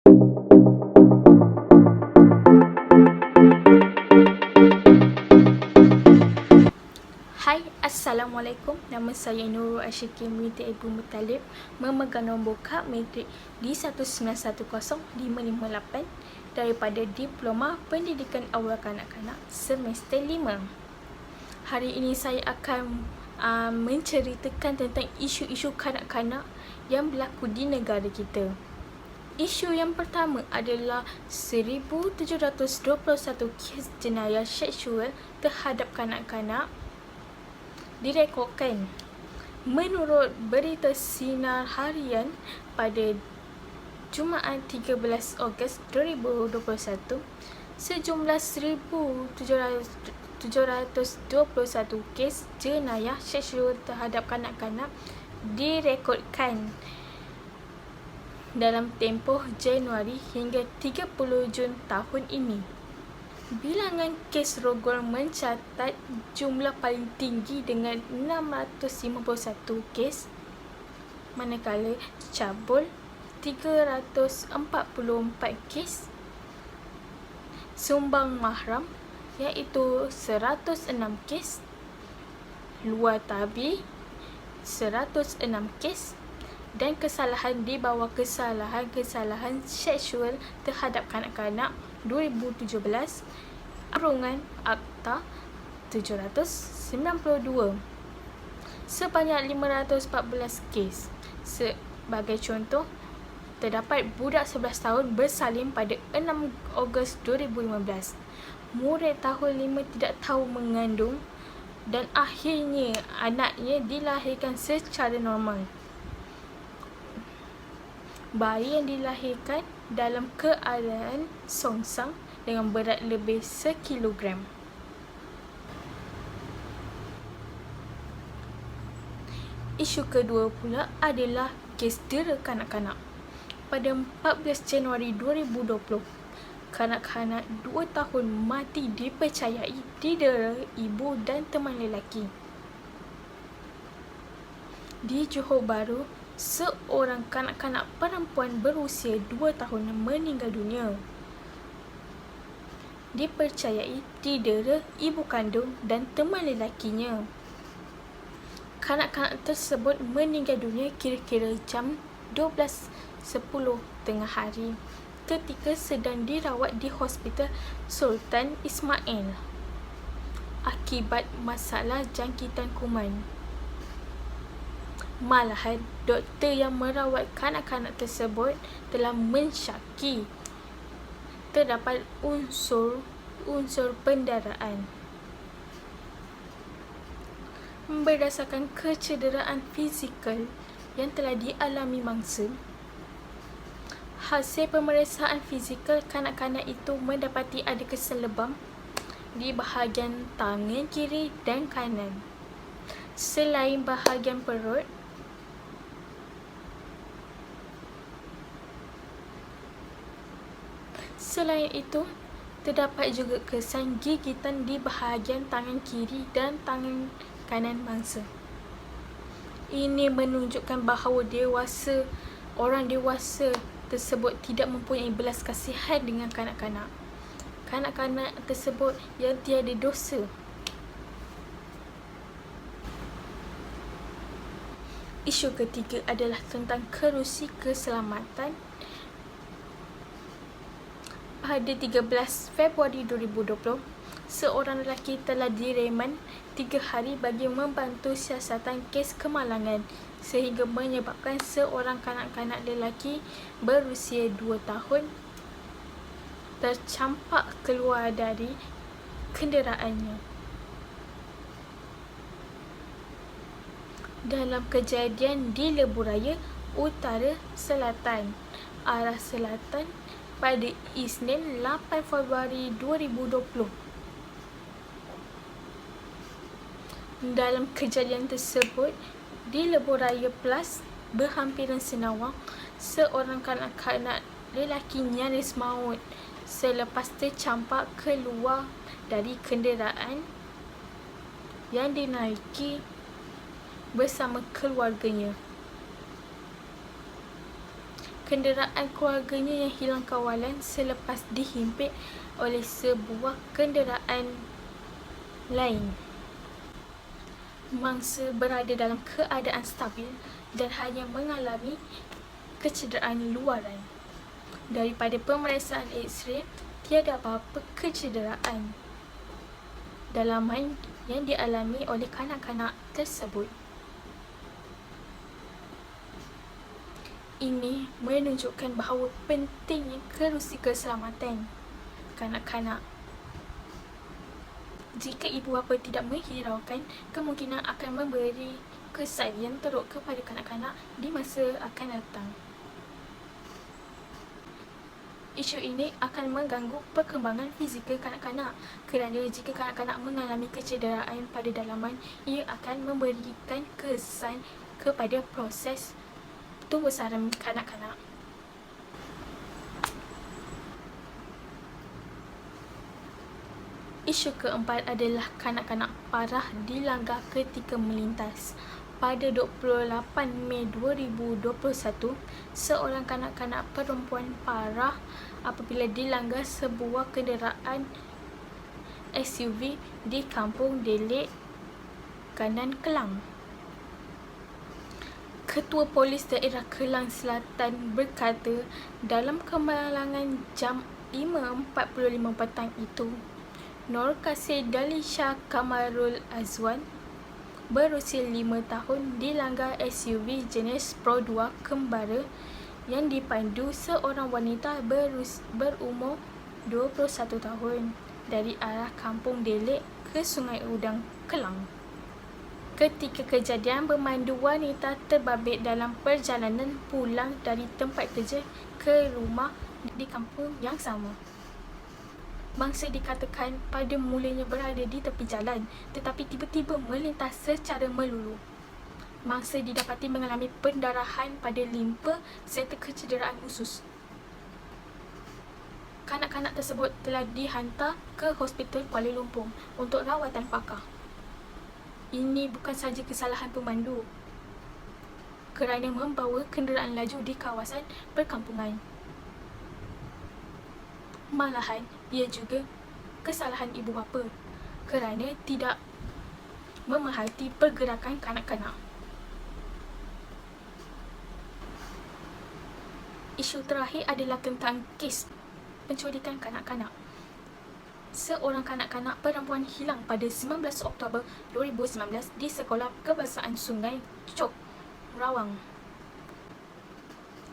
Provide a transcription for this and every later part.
Hai, Assalamualaikum. Nama saya Nurul Ashikin binti Ibu Muttalib, memegang nombor kad matrik D1910558 daripada Diploma Pendidikan Awal Kanak-Kanak semester 5. Hari ini saya akan menceritakan tentang isu-isu kanak-kanak yang berlaku di negara kita. Isu yang pertama adalah 1721 kes jenayah seksual terhadap kanak-kanak direkodkan. Menurut berita Sinar Harian pada Jumaat 13 Ogos 2021, sejumlah 1721 kes jenayah seksual terhadap kanak-kanak direkodkan dalam tempoh Januari hingga 30 Jun tahun ini. Bilangan kes rogol mencatat jumlah paling tinggi dengan 651 kes, manakala cabul 344 kes, sumbang mahram iaitu 106 kes, luar tabir 106 kes, dan kesalahan di bawah kesalahan seksual terhadap kanak-kanak 2017 Kurungan Akta 792 sebanyak 514 kes. Sebagai contoh, terdapat budak 11 tahun bersalin pada 6 Ogos 2015. Murid tahun 5 tidak tahu mengandung dan akhirnya anaknya dilahirkan secara normal. Bayi yang dilahirkan dalam keadaan songsang dengan berat lebih 1 kilogram. Isu kedua pula adalah kes dera kanak-kanak. Pada 14 Januari 2020, kanak-kanak 2 tahun mati dipercayai didera ibu dan teman lelaki. Di Johor Bahru, seorang kanak-kanak perempuan berusia 2 tahun meninggal dunia. Dipercayai didera ibu kandung dan teman lelakinya. Kanak-kanak tersebut meninggal dunia kira-kira jam 12.10 tengah hari ketika sedang dirawat di Hospital Sultan Ismail akibat masalah jangkitan kuman. Malahan, doktor yang merawat kanak-kanak tersebut telah mensyaki terdapat unsur pendaraan. Berdasarkan kecederaan fizikal yang telah dialami mangsa, hasil pemeriksaan fizikal kanak-kanak itu mendapati ada kesal lebam di bahagian tangan kiri dan kanan. Selain bahagian perut, selain itu, terdapat juga kesan gigitan di bahagian tangan kiri dan tangan kanan mangsa. Ini menunjukkan bahawa orang dewasa tersebut tidak mempunyai belas kasihan dengan kanak-kanak. Kanak-kanak tersebut yang tiada dosa. Isu ketiga adalah tentang kerusi keselamatan. Pada 13 Februari 2020, seorang lelaki telah direman 3 hari bagi membantu siasatan kes kemalangan sehingga menyebabkan seorang kanak-kanak lelaki berusia 2 tahun tercampak keluar dari kenderaannya. Dalam kejadian di Lebuh Raya, Utara Selatan, arah selatan pada Isnin 8 Februari 2020. Dalam kejadian tersebut, di Lebuh Raya Plus, berhampiran Senawang, seorang kanak-kanak lelaki nyaris maut selepas tercampak keluar dari kenderaan yang dinaiki bersama keluarganya. kenderaan keluarganya yang hilang kawalan selepas dihimpit oleh sebuah kenderaan lain. Mangsa berada dalam keadaan stabil dan hanya mengalami kecederaan luaran. Daripada pemeriksaan X-ray, tiada apa-apa kecederaan dalaman yang dialami oleh kanak-kanak tersebut. Ini menunjukkan bahawa pentingnya kerusi keselamatan kanak-kanak. Jika ibu bapa tidak menghiraukan, kemungkinan akan memberi kesan yang teruk kepada kanak-kanak di masa akan datang. Isu ini akan mengganggu perkembangan fizikal kanak-kanak kerana jika kanak-kanak mengalami kecederaan pada dalaman, ia akan memberikan kesan kepada proses pembesaran kanak-kanak. Isu keempat adalah kanak-kanak parah dilanggar ketika melintas. Pada 28 Mei 2021, seorang kanak-kanak perempuan parah apabila dilanggar sebuah kenderaan SUV di Kampung Delik, Kanan, Kelang. Ketua Polis Daerah Kelang Selatan berkata dalam kemalangan jam 5.45 petang itu, Nur Kasih Dalisha Kamarul Azwan berusia 5 tahun dilanggar SUV jenis Pro 2 kembara yang dipandu seorang wanita berumur 21 tahun dari arah Kampung Delik ke Sungai Udang, Kelang. Ketika kejadian, pemandu wanita terbabit dalam perjalanan pulang dari tempat kerja ke rumah di kampung yang sama. Mangsa dikatakan pada mulanya berada di tepi jalan tetapi tiba-tiba melintas secara melulu. Mangsa didapati mengalami pendarahan pada limpa serta kecederaan usus. Kanak-kanak tersebut telah dihantar ke Hospital Kuala Lumpur untuk rawatan pakar. Ini bukan sahaja kesalahan pemandu kerana membawa kenderaan laju di kawasan perkampungan. Malahan, ia juga kesalahan ibu bapa kerana tidak memerhati pergerakan kanak-kanak. Isu terakhir adalah tentang kes penculikan kanak-kanak. Seorang kanak-kanak perempuan hilang pada 19 Oktober 2019 di Sekolah Kebangsaan Sungai Cok, Rawang.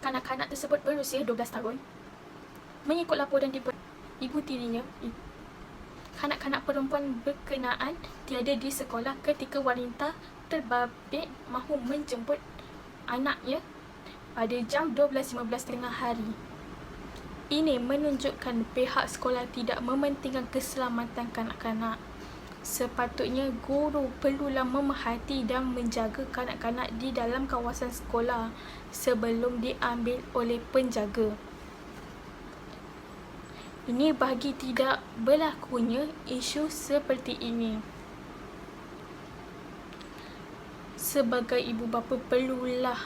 Kanak-kanak tersebut berusia 12 tahun. Mengikut laporan ibu tirinya, kanak-kanak perempuan berkenaan tiada di sekolah ketika wanita terbabit mahu menjemput anaknya pada jam 12.15 tengah hari. Ini menunjukkan pihak sekolah tidak mementingkan keselamatan kanak-kanak. Sepatutnya guru perlulah memerhati dan menjaga kanak-kanak di dalam kawasan sekolah sebelum diambil oleh penjaga. Ini bagi tidak berlakunya isu seperti ini. Sebagai ibu bapa perlulah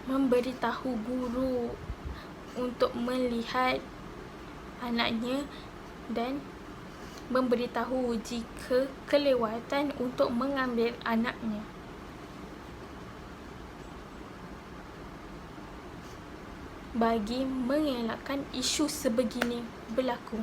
memberitahu guru untuk melihat anaknya dan memberitahu jika kelewatan untuk mengambil anaknya. Bagi mengelakkan isu sebegini berlaku.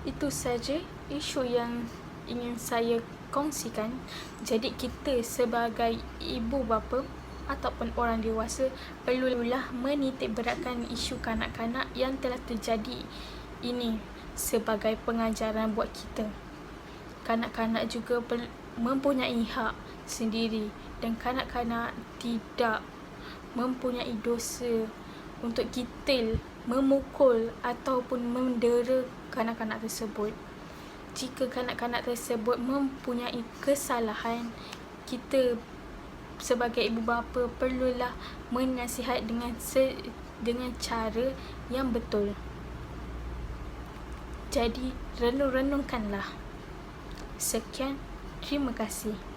Itu saja isu yang ingin saya kongsikan. Jadi kita sebagai ibu bapa ataupun orang dewasa perlulah menitik beratkan isu kanak-kanak yang telah terjadi ini sebagai pengajaran buat kita. Kanak-kanak juga mempunyai hak sendiri dan kanak-kanak tidak mempunyai dosa untuk kita memukul ataupun mendera kanak-kanak tersebut. Jika kanak-kanak tersebut mempunyai kesalahan, kita sebagai ibu bapa perlulah menasihat dengan cara yang betul. Jadi renung-renungkanlah. Sekian, Terima kasih.